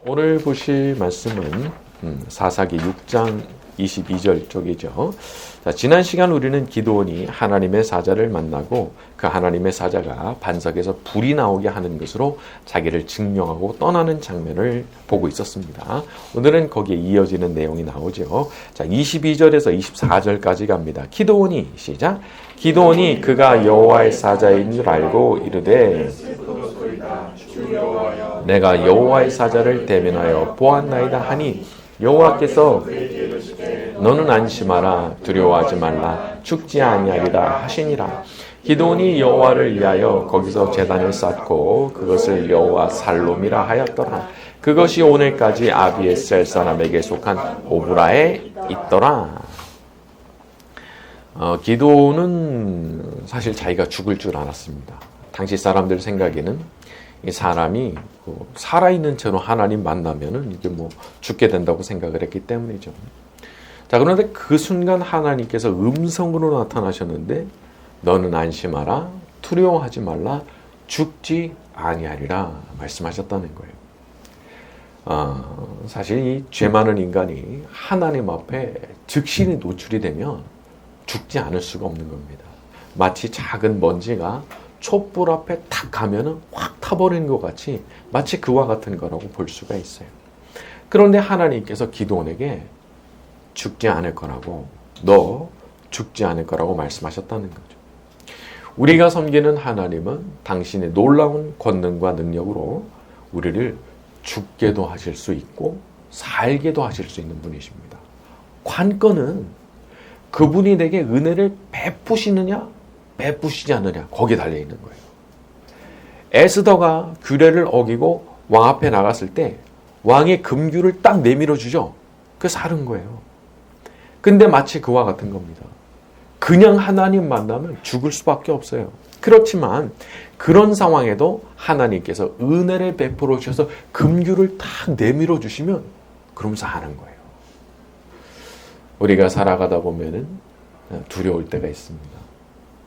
오늘 보실 말씀은 사사기 6장 22절 쪽이죠. 자, 지난 시간 우리는 기드온이 하나님의 사자를 만나고 그 하나님의 사자가 반석에서 불이 나오게 하는 것으로 자기를 증명하고 떠나는 장면을 보고 있었습니다. 오늘은 거기에 이어지는 내용이 나오죠. 자, 22절에서 24절까지 갑니다. 기드온이 시작. 기드온이 그가 여호와의 사자인 줄 알고 이르되 내가 여호와의 사자를 대면하여 보았나이다 하니 여호와께서 너는 안심하라 두려워하지 말라 죽지 아니하리라 하시니라. 기드온이 여호와를 위하여 거기서 제단을 쌓고 그것을 여호와 살롬이라 하였더라. 그것이 오늘까지 아비에셀 사람에게 속한 오브라에 있더라. 기드온은 사실 자기가 죽을 줄 알았습니다. 당시 사람들 생각에는 이 사람이 살아있는 채로 하나님 만나면은 이게 죽게 된다고 생각을 했기 때문이죠. 자, 그런데 그 순간 하나님께서 음성으로 나타나셨는데 너는 안심하라 두려워하지 말라 죽지 아니하리라 말씀하셨다는 거예요. 사실 이 죄 많은 인간이 하나님 앞에 즉신이 노출이 되면 죽지 않을 수가 없는 겁니다. 마치 작은 먼지가 촛불 앞에 탁 가면은 확 타버리는 것 같이 마치 그와 같은 거라고 볼 수가 있어요. 그런데 하나님께서 기드온에게 죽지 않을 거라고, 너 죽지 않을 거라고 말씀하셨다는 거죠. 우리가 섬기는 하나님은 당신의 놀라운 권능과 능력으로 우리를 죽게도 하실 수 있고 살게도 하실 수 있는 분이십니다. 관건은 그분이 내게 은혜를 베푸시느냐 베푸시지 않느냐 거기에 달려있는 거예요. 에스더가 규례를 어기고 왕 앞에 나갔을 때 왕의 금규를 딱 내밀어 주죠. 그게 사는 거예요. 근데 마치 그와 같은 겁니다. 그냥 하나님 만나면 죽을 수밖에 없어요. 그렇지만 그런 상황에도 하나님께서 은혜를 베풀어 주셔서 금규를 딱 내밀어 주시면 그럼 사는 거예요. 우리가 살아가다 보면은 두려울 때가 있습니다.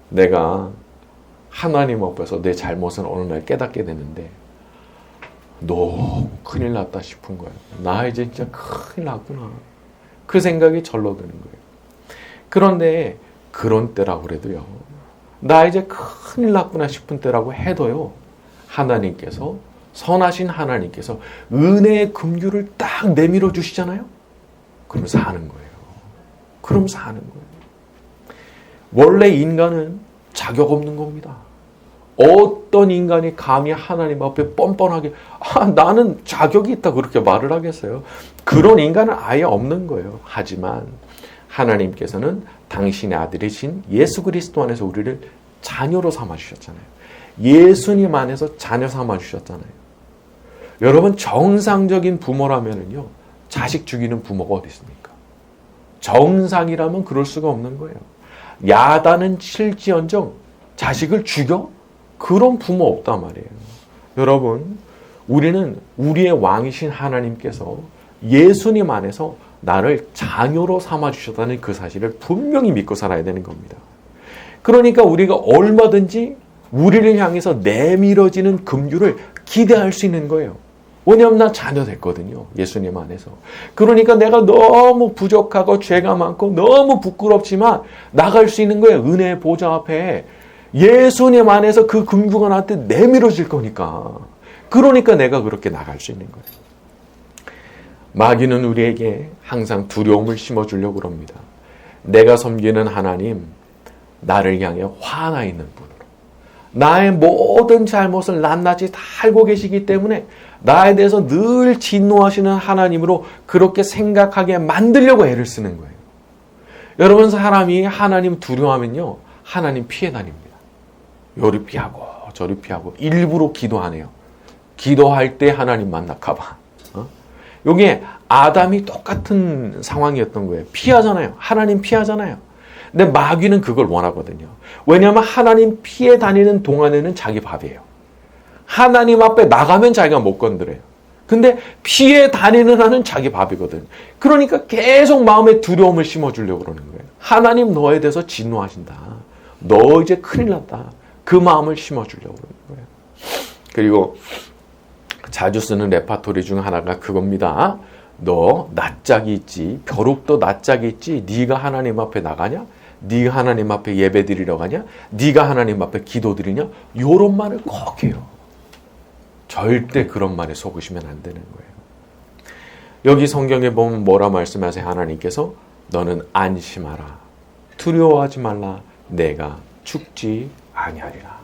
내가 하나님 앞에서 내 잘못을 어느 날 깨닫게 되는데 너무 큰일 났다 싶은 거예요. 나 이제 진짜 큰일 났구나. 그 생각이 절로 드는 거예요. 그런데 그런 때라고 그래도요. 나 이제 큰일 났구나 싶은 때라고 해도요. 하나님께서 선하신 하나님께서 은혜의 금규를 딱 내밀어 주시잖아요. 그럼 사는 거예요. 그럼 사는 거예요. 원래 인간은 자격 없는 겁니다. 어떤 인간이 감히 하나님 앞에 뻔뻔하게 나는 자격이 있다 그렇게 말을 하겠어요? 그런 인간은 아예 없는 거예요. 하지만 하나님께서는 당신의 아들이신 예수 그리스도 안에서 우리를 자녀로 삼아주셨잖아요. 예수님 안에서 자녀 삼아주셨잖아요. 여러분 정상적인 부모라면요 자식 죽이는 부모가 어디 있습니까? 정상이라면 그럴 수가 없는 거예요. 야단은 칠지언정 자식을 죽여? 그런 부모 없단 말이에요. 여러분, 우리는 우리의 왕이신 하나님께서 예수님 안에서 나를 자녀로 삼아주셨다는 그 사실을 분명히 믿고 살아야 되는 겁니다. 그러니까 우리가 얼마든지 우리를 향해서 내밀어지는 금규를 기대할 수 있는 거예요. 왜냐하면 나 자녀 됐거든요. 예수님 안에서. 그러니까 내가 너무 부족하고 죄가 많고 너무 부끄럽지만 나갈 수 있는 거예요. 은혜의 보좌 앞에. 예수님 안에서 그 금규가 나한테 내밀어질 거니까. 그러니까 내가 그렇게 나갈 수 있는 거예요. 마귀는 우리에게 항상 두려움을 심어주려고 그럽니다. 내가 섬기는 하나님, 나를 향해 화나 있는 분으로. 나의 모든 잘못을 낱낱이 다 알고 계시기 때문에 나에 대해서 늘 진노하시는 하나님으로 그렇게 생각하게 만들려고 애를 쓰는 거예요. 여러분 사람이 하나님 두려워하면요. 하나님 피해 다닙니다. 요리 피하고 저리 피하고 일부러 기도 안 해요. 기도할 때 하나님 만날까 봐. 여기에 아담이 똑같은 상황이었던 거예요. 피하잖아요. 하나님 피하잖아요. 근데 마귀는 그걸 원하거든요. 왜냐하면 하나님 피해 다니는 동안에는 자기 밥이에요. 하나님 앞에 나가면 자기가 못 건드려요. 근데 피해 다니는 한은 자기 밥이거든. 그러니까 계속 마음에 두려움을 심어주려고 그러는 거예요. 하나님 너에 대해서 진노하신다. 너 이제 큰일 났다. 그 마음을 심어주려고 그러는 거예요. 그리고 자주 쓰는 레파토리 중 하나가 그겁니다. 너 낯짝이 있지, 벼룩도 낯짝이 있지, 네가 하나님 앞에 나가냐? 네가 하나님 앞에 예배 드리러 가냐? 네가 하나님 앞에 기도 드리냐? 요런 말을 꼭 해요. 절대 그런 말에 속으시면 안 되는 거예요. 여기 성경에 보면 뭐라 말씀하세요? 하나님께서 너는 안심하라. 두려워하지 말라. 내가 죽지 아니하리라.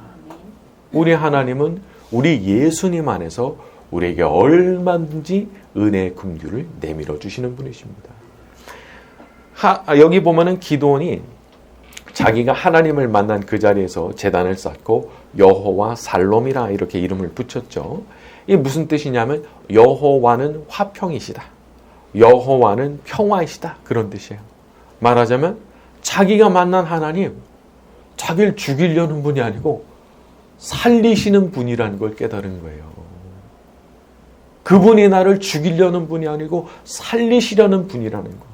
우리 하나님은 우리 예수님 안에서 우리에게 얼마든지 은혜의 긍휼을 내밀어 주시는 분이십니다. 여기 보면은 기드온이 자기가 하나님을 만난 그 자리에서 제단을 쌓고 여호와 살롬이라 이렇게 이름을 붙였죠. 이게 무슨 뜻이냐면 여호와는 화평이시다. 여호와는 평화이시다. 그런 뜻이에요. 말하자면 자기가 만난 하나님, 자기를 죽이려는 분이 아니고 살리시는 분이라는 걸 깨달은 거예요. 그분이 나를 죽이려는 분이 아니고 살리시려는 분이라는 거.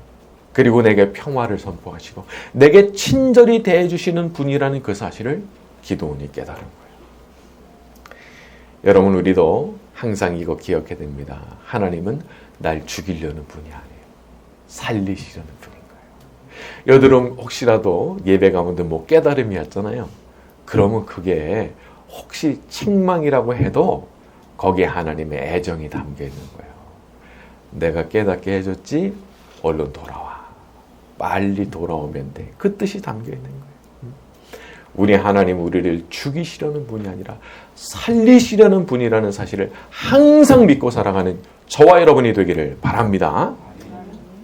그리고 내게 평화를 선포하시고 내게 친절히 대해주시는 분이라는 그 사실을 기드온이 깨달은 거예요. 여러분, 우리도 항상 이거 기억해야 됩니다. 하나님은 날 죽이려는 분이 아니에요. 살리시려는 분인 거예요. 여러분 혹시라도 예배 가운데 뭐 깨달음이 왔잖아요. 그러면 그게 혹시 책망이라고 해도 거기에 하나님의 애정이 담겨 있는 거예요. 내가 깨닫게 해줬지, 얼른 돌아와. 빨리 돌아오면 돼. 그 뜻이 담겨 있는 거예요. 우리 하나님 우리를 죽이시려는 분이 아니라 살리시려는 분이라는 사실을 항상 믿고 살아가는 저와 여러분이 되기를 바랍니다.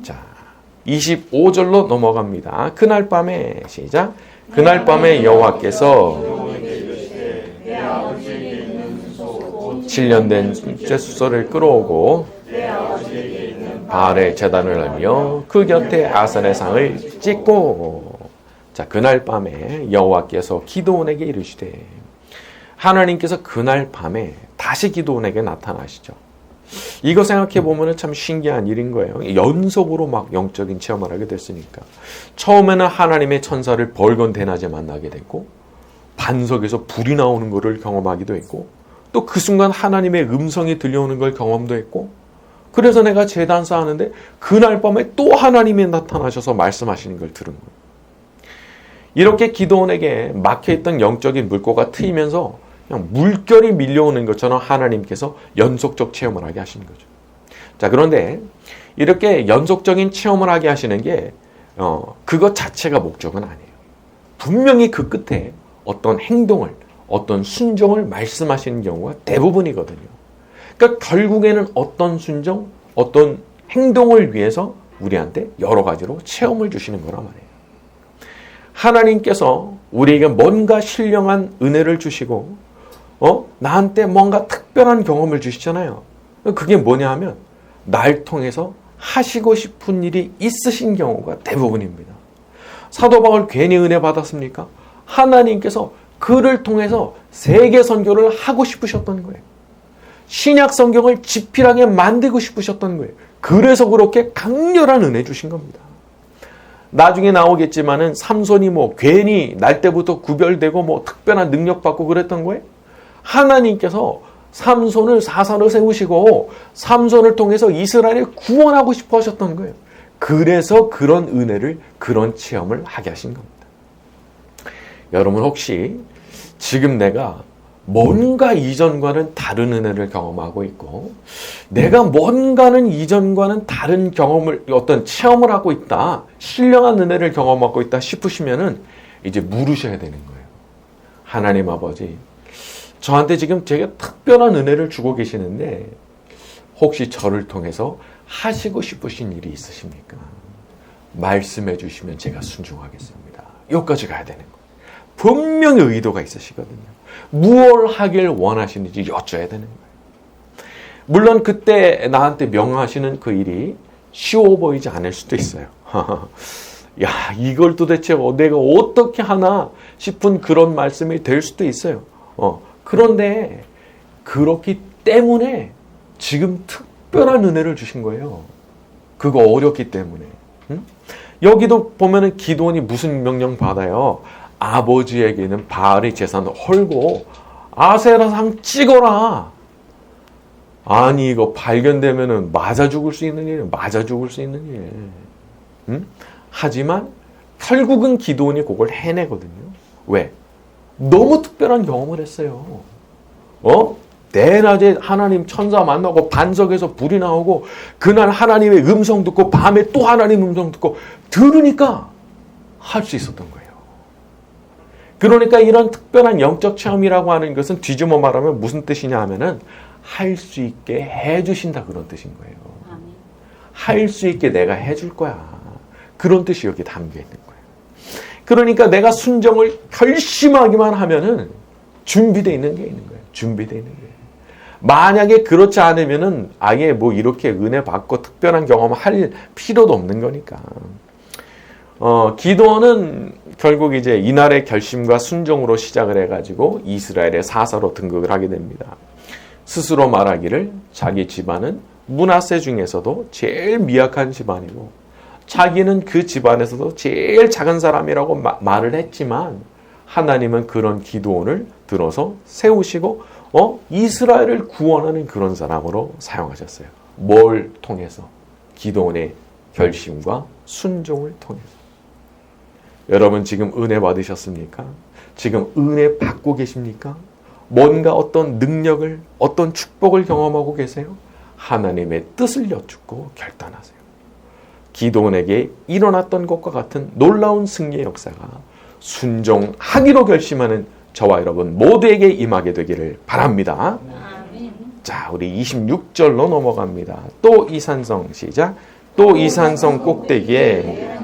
자, 25절로 넘어갑니다. 그날 밤에 시작. 그날 밤에 여호와께서 7년 된 숫소를 끌어오고 바알의 제단을 하며 그 곁에 아산의 상을 찍고, 자, 그날 밤에 여호와께서 기드온에게 이르시되, 하나님께서 그날 밤에 다시 기드온에게 나타나시죠. 이거 생각해 보면 참 신기한 일인 거예요. 연속으로 막 영적인 체험을 하게 됐으니까. 처음에는 하나님의 천사를 벌건 대낮에 만나게 됐고, 반석에서 불이 나오는 것을 경험하기도 했고, 또 그 순간 하나님의 음성이 들려오는 걸 경험도 했고, 그래서 내가 제단 쌓았는데 그날 밤에 또 하나님이 나타나셔서 말씀하시는 걸 들은 거예요. 이렇게 기드온에게 막혀있던 영적인 물꼬가 트이면서 그냥 물결이 밀려오는 것처럼 하나님께서 연속적 체험을 하게 하시는 거죠. 자, 그런데 이렇게 연속적인 체험을 하게 하시는 게 그것 자체가 목적은 아니에요. 분명히 그 끝에 어떤 행동을, 어떤 순종을 말씀하시는 경우가 대부분이거든요. 그러니까 결국에는 어떤 순종, 어떤 행동을 위해서 우리한테 여러 가지로 체험을 주시는 거란 말이에요. 하나님께서 우리에게 뭔가 신령한 은혜를 주시고 나한테 뭔가 특별한 경험을 주시잖아요. 그게 뭐냐 하면 날 통해서 하시고 싶은 일이 있으신 경우가 대부분입니다. 사도 바울 괜히 은혜 받았습니까? 하나님께서 그를 통해서 세계 선교를 하고 싶으셨던 거예요. 신약 성경을 지필하게 만들고 싶으셨던 거예요. 그래서 그렇게 강렬한 은혜 주신 겁니다. 나중에 나오겠지만은 삼손이 뭐 괜히 날 때부터 구별되고 뭐 특별한 능력 받고 그랬던 거예요. 하나님께서 삼손을 사사로 세우시고 삼손을 통해서 이스라엘을 구원하고 싶어 하셨던 거예요. 그래서 그런 은혜를, 그런 체험을 하게 하신 겁니다. 여러분 혹시 지금 내가 뭔가 이전과는 다른 은혜를 경험하고 있고 내가 뭔가는 이전과는 다른 경험을, 어떤 체험을 하고 있다, 신령한 은혜를 경험하고 있다 싶으시면은 이제 물으셔야 되는 거예요. 하나님 아버지, 저한테 지금 되게 특별한 은혜를 주고 계시는데 혹시 저를 통해서 하시고 싶으신 일이 있으십니까? 말씀해 주시면 제가 순종하겠습니다. 여기까지 가야 되는 거예요. 분명히 의도가 있으시거든요. 무엇을 하길 원하시는지 여쭤야 되는 거예요. 물론 그때 나한테 명하시는 그 일이 쉬워 보이지 않을 수도 있어요. 야, 이걸 도대체 내가 어떻게 하나 싶은 그런 말씀이 될 수도 있어요. 그런데 그렇기 때문에 지금 특별한 은혜를 주신 거예요. 그거 어렵기 때문에. 여기도 보면은 기드온이 무슨 명령 받아요? 아버지에게는 바알의 제사는 헐고 아세라상 찍어라. 아니 이거 발견되면은 맞아 죽을 수 있는 일, 맞아 죽을 수 있는 일. 응? 하지만 결국은 기드온이 그걸 해내거든요. 왜? 너무 특별한 경험을 했어요. 대낮에 하나님 천사 만나고 반석에서 불이 나오고 그날 하나님의 음성 듣고 밤에 또 하나님 음성 듣고 들으니까 할 수 있었던 거예요. 그러니까 이런 특별한 영적 체험이라고 하는 것은 뒤집어 말하면 무슨 뜻이냐 하면은 할 수 있게 해주신다 그런 뜻인 거예요. 할 수 있게 내가 해줄 거야. 그런 뜻이 여기 담겨 있는 거예요. 그러니까 내가 순종을 결심하기만 하면은 준비되어 있는 게 있는 거예요. 준비되어 있는 거예요. 만약에 그렇지 않으면은 아예 뭐 이렇게 은혜 받고 특별한 경험을 할 필요도 없는 거니까. 기드온은 결국 이제 이날의 결심과 순종으로 시작을 해가지고 이스라엘의 사사로 등극을 하게 됩니다. 스스로 말하기를 자기 집안은 므낫세 중에서도 제일 미약한 집안이고 자기는 그 집안에서도 제일 작은 사람이라고 말을 했지만 하나님은 그런 기드온을 들어서 세우시고 이스라엘을 구원하는 그런 사람으로 사용하셨어요. 뭘 통해서? 기드온의 결심과 순종을 통해서. 여러분 지금 은혜 받으셨습니까? 지금 은혜 받고 계십니까? 뭔가 어떤 능력을, 어떤 축복을 경험하고 계세요? 하나님의 뜻을 여쭙고 결단하세요. 기드온에게 일어났던 것과 같은 놀라운 승리의 역사가 순종하기로 결심하는 저와 여러분 모두에게 임하게 되기를 바랍니다. 자, 우리 26절로 넘어갑니다. 또 이 산성 시작. 또 이 산성 꼭대기에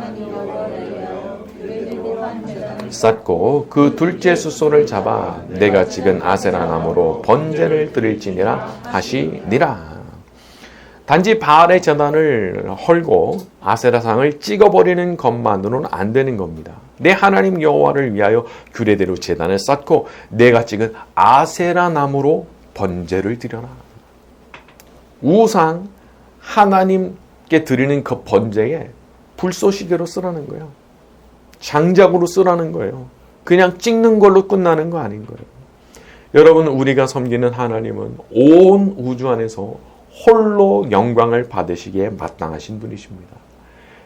쌓고 그 둘째 숫소를 잡아 내가 찍은 아세라 나무로 번제를 드릴지니라 하시니라. 단지 바알의 제단을 헐고 아세라상을 찍어버리는 것만으로는 안 되는 겁니다. 내 하나님 여호와를 위하여 규례대로 제단을 쌓고 내가 찍은 아세라 나무로 번제를 드려라. 우상 하나님께 드리는 그 번제에 불쏘시개로 쓰라는 거예요. 장작으로 쓰라는 거예요. 그냥 찍는 걸로 끝나는 거 아닌 거예요. 여러분 우리가 섬기는 하나님은 온 우주 안에서 홀로 영광을 받으시기에 마땅하신 분이십니다.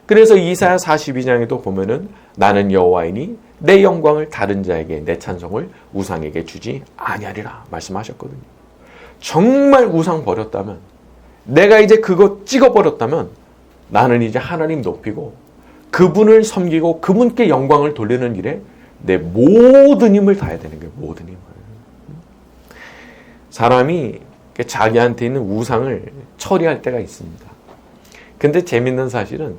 그래서 이사야 42장에도 보면은 나는 여호와이니 내 영광을 다른 자에게 내 찬송을 우상에게 주지 아니하리라 말씀하셨거든요. 정말 우상 버렸다면 내가 이제 그거 찍어버렸다면 나는 이제 하나님 높이고 그분을 섬기고 그분께 영광을 돌리는 일에 내 모든 힘을 다해야 되는 거예요. 모든 힘을. 사람이 자기한테 있는 우상을 처리할 때가 있습니다. 근데 재밌는 사실은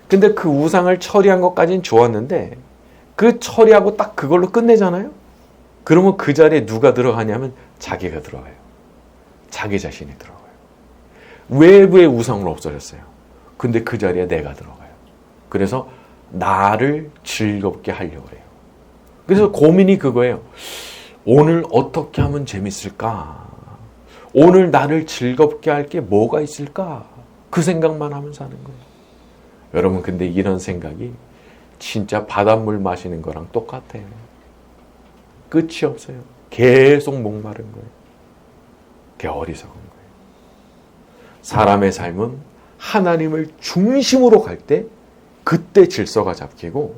근데 그 우상을 처리한 것까지는 좋았는데 그 처리하고 딱 그걸로 끝내잖아요. 그러면 그 자리에 누가 들어가냐면 자기가 들어가요. 자기 자신이 들어가요. 외부의 우상은 없어졌어요. 근데 그 자리에 내가 들어가요. 그래서 나를 즐겁게 하려고 해요. 그래서 고민이 그거예요. 오늘 어떻게 하면 재밌을까? 오늘 나를 즐겁게 할 게 뭐가 있을까? 그 생각만 하면 사는 거예요. 여러분 근데 이런 생각이 진짜 바닷물 마시는 거랑 똑같아요. 끝이 없어요. 계속 목마른 거예요. 그게 어리석은 거예요. 사람의 삶은 하나님을 중심으로 갈 때 그때 질서가 잡히고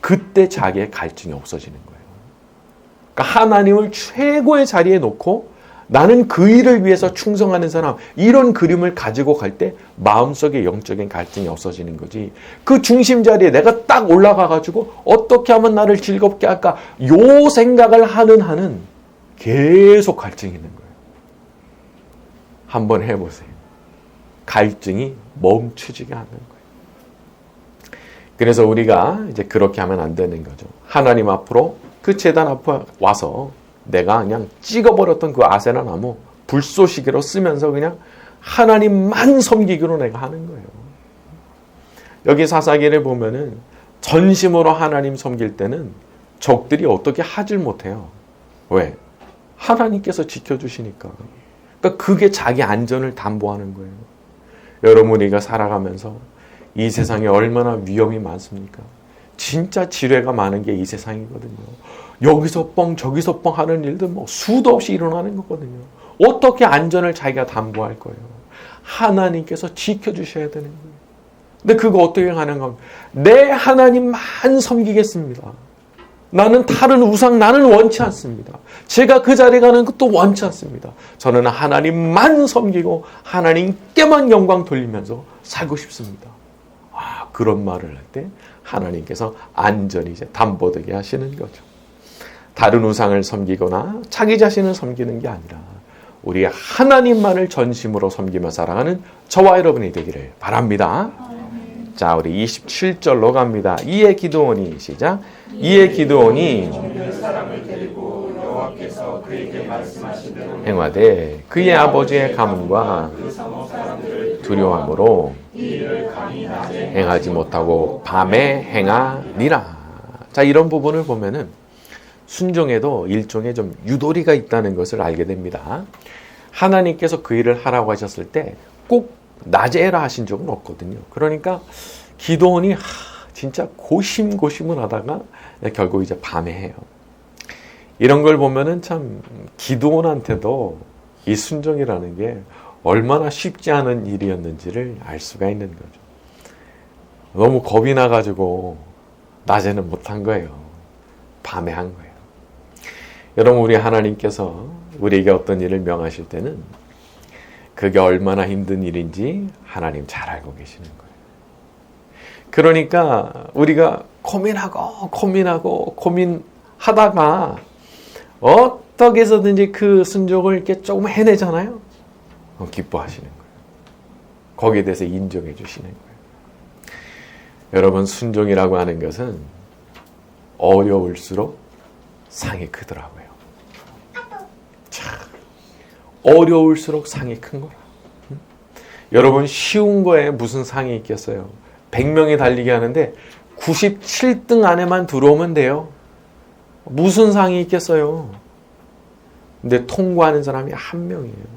그때 자기의 갈증이 없어지는 거예요. 그러니까 하나님을 최고의 자리에 놓고 나는 그 일을 위해서 충성하는 사람, 이런 그림을 가지고 갈 때 마음속에 영적인 갈증이 없어지는 거지. 그 중심 자리에 내가 딱 올라가가지고 어떻게 하면 나를 즐겁게 할까? 요 생각을 하는 한은 계속 갈증이 있는 거예요. 한번 해보세요. 갈증이 멈추지가 않는 거예요. 그래서 우리가 이제 그렇게 하면 안 되는 거죠. 하나님 앞으로 그 제단 앞에 와서 내가 그냥 찍어버렸던 그 아세라 나무 불쏘시개로 쓰면서 그냥 하나님만 섬기기로 내가 하는 거예요. 여기 사사기를 보면은 전심으로 하나님 섬길 때는 적들이 어떻게 하질 못해요. 왜? 하나님께서 지켜주시니까. 그러니까 그게 자기 안전을 담보하는 거예요. 여러분 우리가 살아가면서 이 세상에 얼마나 위험이 많습니까? 진짜 지뢰가 많은 게 이 세상이거든요. 여기서 뻥 저기서 뻥 하는 일들 뭐 수도 없이 일어나는 거거든요. 어떻게 안전을 자기가 담보할 거예요? 하나님께서 지켜주셔야 되는 거예요. 근데 그거 어떻게 가능합니까? 내 하나님만 섬기겠습니다. 나는 다른 우상 나는 원치 않습니다. 제가 그 자리에 가는 것도 원치 않습니다. 저는 하나님만 섬기고 하나님께만 영광 돌리면서 살고 싶습니다. 그런 말을 할 때 하나님께서 안전히 이제 담보되게 하시는 거죠. 다른 우상을 섬기거나 자기 자신을 섬기는 게 아니라 우리 하나님만을 전심으로 섬기며 살아가는 저와 여러분이 되기를 바랍니다. 자, 우리 27절로 갑니다. 이에 기드온이 시작. 이에 기드온이 행하되 그의 아버지의 가문과 두려움으로 행하지 못하고 밤에 행하니라. 자, 이런 부분을 보면은 순종에도 일종의 좀 유도리가 있다는 것을 알게 됩니다. 하나님께서 그 일을 하라고 하셨을 때 꼭 낮에 해라 하신 적은 없거든요. 그러니까 기드온이 진짜 고심고심을 하다가 결국 이제 밤에 해요. 이런 걸 보면은 참 기드온한테도 이 순종이라는 게 얼마나 쉽지 않은 일이었는지를 알 수가 있는 거죠. 너무 겁이 나가지고 낮에는 못한 거예요. 밤에 한 거예요. 여러분, 우리 하나님께서 우리에게 어떤 일을 명하실 때는 그게 얼마나 힘든 일인지 하나님 잘 알고 계시는 거예요. 그러니까 우리가 고민하다가 어떻게 해서든지 그 순종을 이렇게 조금 해내잖아요. 기뻐하시는 거예요. 거기에 대해서 인정해 주시는 거예요. 여러분, 순종이라고 하는 것은 어려울수록 상이 크더라고요. 참, 어려울수록 상이 큰 거라. 여러분, 쉬운 거에 무슨 상이 있겠어요? 100명이 달리기 하는데 97등 안에만 들어오면 돼요. 무슨 상이 있겠어요? 근데 통과하는 사람이 한 명이에요.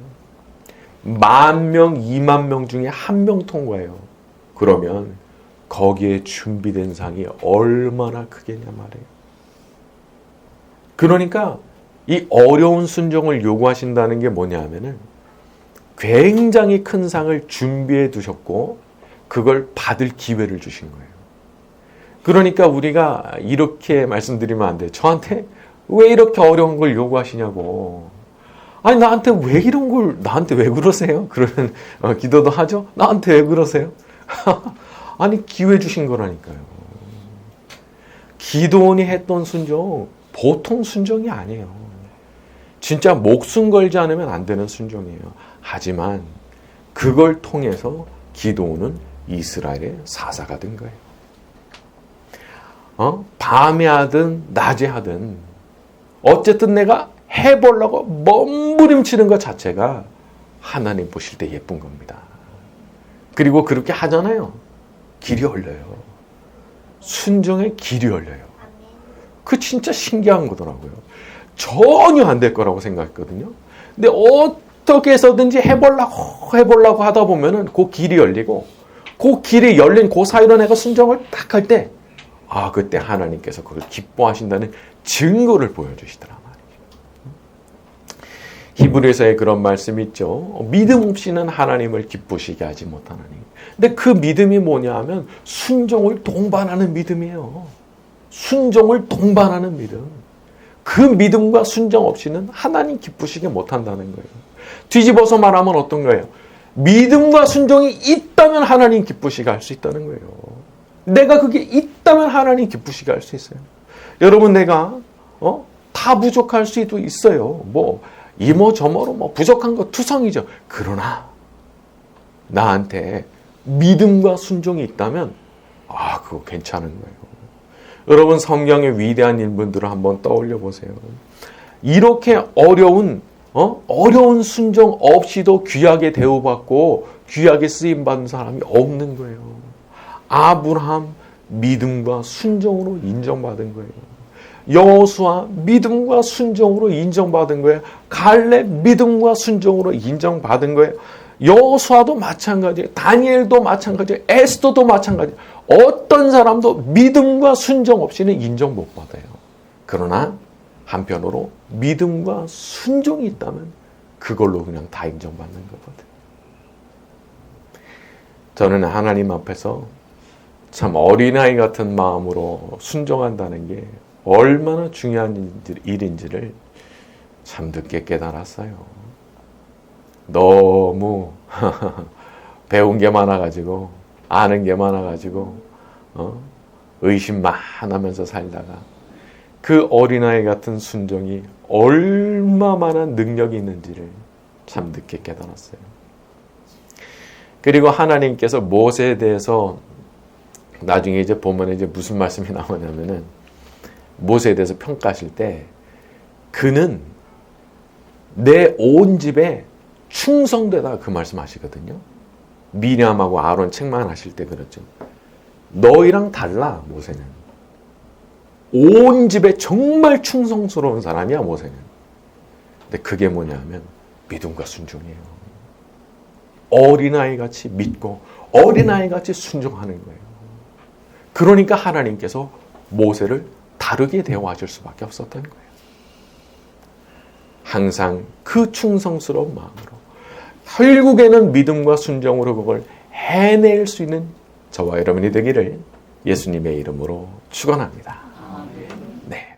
10,000명, 20,000명 중에 한 명 통과해요. 그러면 거기에 준비된 상이 얼마나 크겠냐 말이에요. 그러니까 이 어려운 순종을 요구하신다는 게 뭐냐 하면은 굉장히 큰 상을 준비해 두셨고 그걸 받을 기회를 주신 거예요. 그러니까 우리가 이렇게 말씀드리면 안 돼요. 저한테 왜 이렇게 어려운 걸 요구하시냐고. 아니, 나한테 왜 이런 걸, 나한테 왜 그러세요? 그러면 기도도 하죠? 나한테 왜 그러세요? 아니, 기회 주신 거라니까요. 기도원이 했던 순종, 보통 순종이 아니에요. 진짜 목숨 걸지 않으면 안 되는 순종이에요. 하지만 그걸 통해서 기도원은 이스라엘의 사사가 된 거예요. 밤에 하든 낮에 하든 어쨌든 내가 해보려고 몸부림치는 것 자체가 하나님 보실 때 예쁜 겁니다. 그리고 그렇게 하잖아요. 길이 열려요. 순종의 길이 열려요. 그 진짜 신기한 거더라고요. 전혀 안 될 거라고 생각했거든요. 근데 어떻게 해서든지 해보려고 하다 보면은 그 길이 열리고 그 길이 열린 그 사이로 내가 순종을 딱 할 때 그때 하나님께서 그걸 기뻐하신다는 증거를 보여주시더라 말이죠. 히브리서에 그런 말씀이 있죠. 믿음 없이는 하나님을 기쁘시게 하지 못하나니. 근데 그 믿음이 뭐냐 하면 순종을 동반하는 믿음이에요. 순종을 동반하는 믿음. 그 믿음과 순종 없이는 하나님 기쁘시게 못한다는 거예요. 뒤집어서 말하면 어떤 거예요? 믿음과 순종이 있다면 하나님 기쁘시게 할 수 있다는 거예요. 내가 그게 있다면 하나님 기쁘시게 할 수 있어요. 여러분, 내가 다 부족할 수도 있어요. 이모저모로 부족한 거 투성이죠. 그러나 나한테 믿음과 순종이 있다면 그거 괜찮은 거예요. 여러분, 성경의 위대한 인물들을 한번 떠올려 보세요. 이렇게 어려운 순종 없이도 귀하게 대우받고 귀하게 쓰임받은 사람이 없는 거예요. 아브라함 믿음과 순종으로 인정받은 거예요. 여호수아 믿음과 순종으로 인정받은 거예요. 갈렙 믿음과 순종으로 인정받은 거예요. 여호수아도 마찬가지예요. 다니엘도 마찬가지예요. 에스더도 마찬가지예요. 어떤 사람도 믿음과 순종 없이는 인정 못 받아요. 그러나 한편으로 믿음과 순종이 있다면 그걸로 그냥 다 인정받는 거거든. 저는 하나님 앞에서 참 어린아이 같은 마음으로 순종한다는 게 얼마나 중요한 일인지를 참 늦게 깨달았어요. 너무 배운 게 많아가지고 아는 게 많아가지고 의심만 하면서 살다가 그 어린아이 같은 순종이 얼마나 능력이 있는지를 참 늦게 깨달았어요. 그리고 하나님께서 모세에 대해서 나중에 이제 보면 이제 무슨 말씀이 나오냐면은 모세에 대해서 평가하실 때 그는 내 온 집에 충성되다 그 말씀하시거든요. 미리암하고 아론 책망하실 때 그렇죠. 너희랑 달라 모세는. 온 집에 정말 충성스러운 사람이야 모세는. 근데 그게 뭐냐면 믿음과 순종이에요. 어린아이같이 믿고 어린아이같이 순종하는 거예요. 그러니까 하나님께서 모세를 다르게 대우하실 수밖에 없었던 거예요. 항상 그 충성스러운 마음으로 결국에는 믿음과 순종으로 그걸 해낼 수 있는 저와 여러분이 되기를 예수님의 이름으로 축원합니다. 네.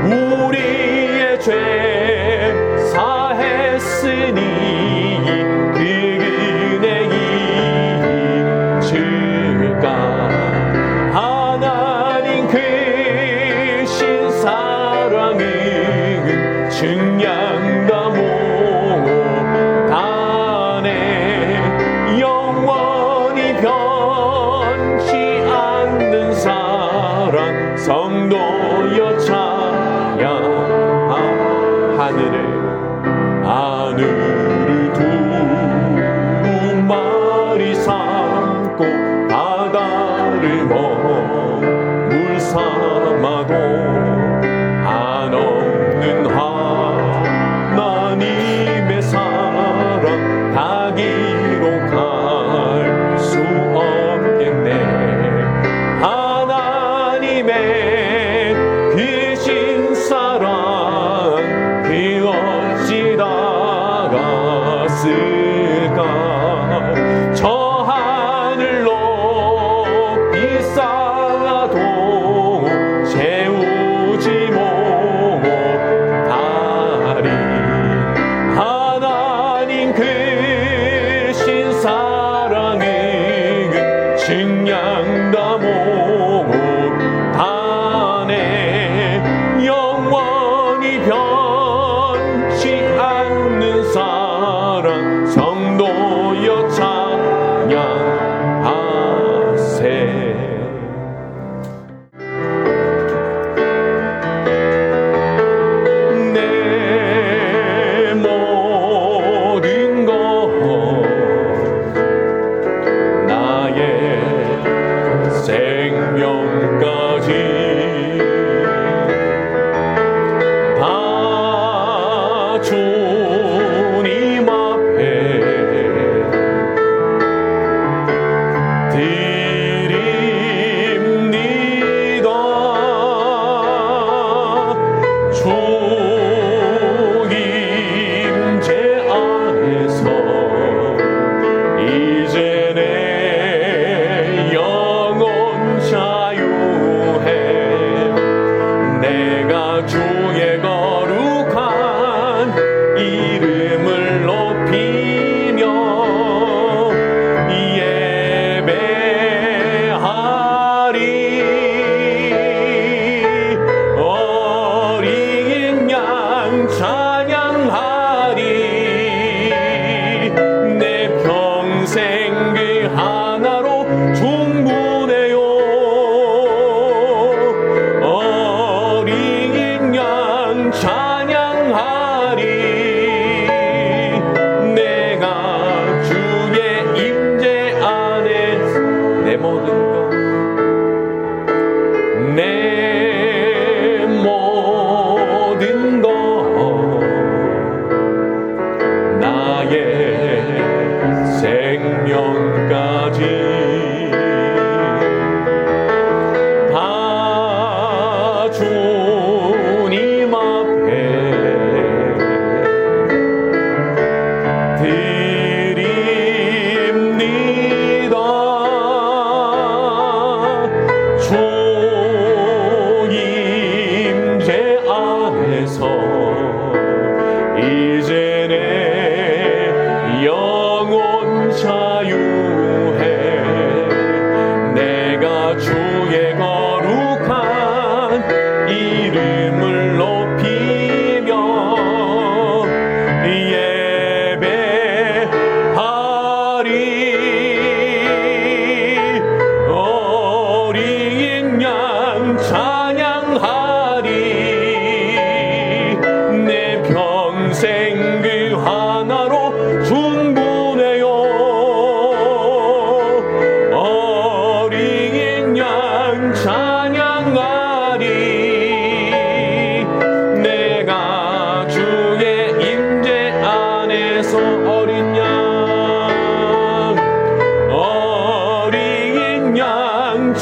우리의 죄 사했으니 그 은혜이 줄까. 하나님 크신 사랑은 증량다 못하네. 영원히 변치 않는 사랑 성도여 찬양. 하늘을 두 마리 삼고 바다를 먹물 삼아도 한없는 하나님의 사랑 다 기록할 수 없겠네. 하나님의 크신 사랑 그 어찌 다갔을까. 저 하늘 높이 쌓아도 채우지 못하리. 하나님 크신 사랑은 증량다 못하네. 영원히 변치 않는 사랑 성도여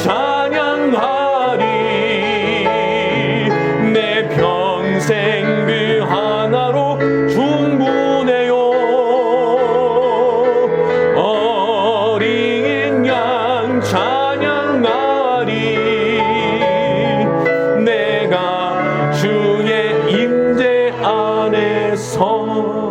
찬양하리. 내 평생 그 하나로 충분해요. 어린 양 찬양하리. 내가 주의 임재 안에서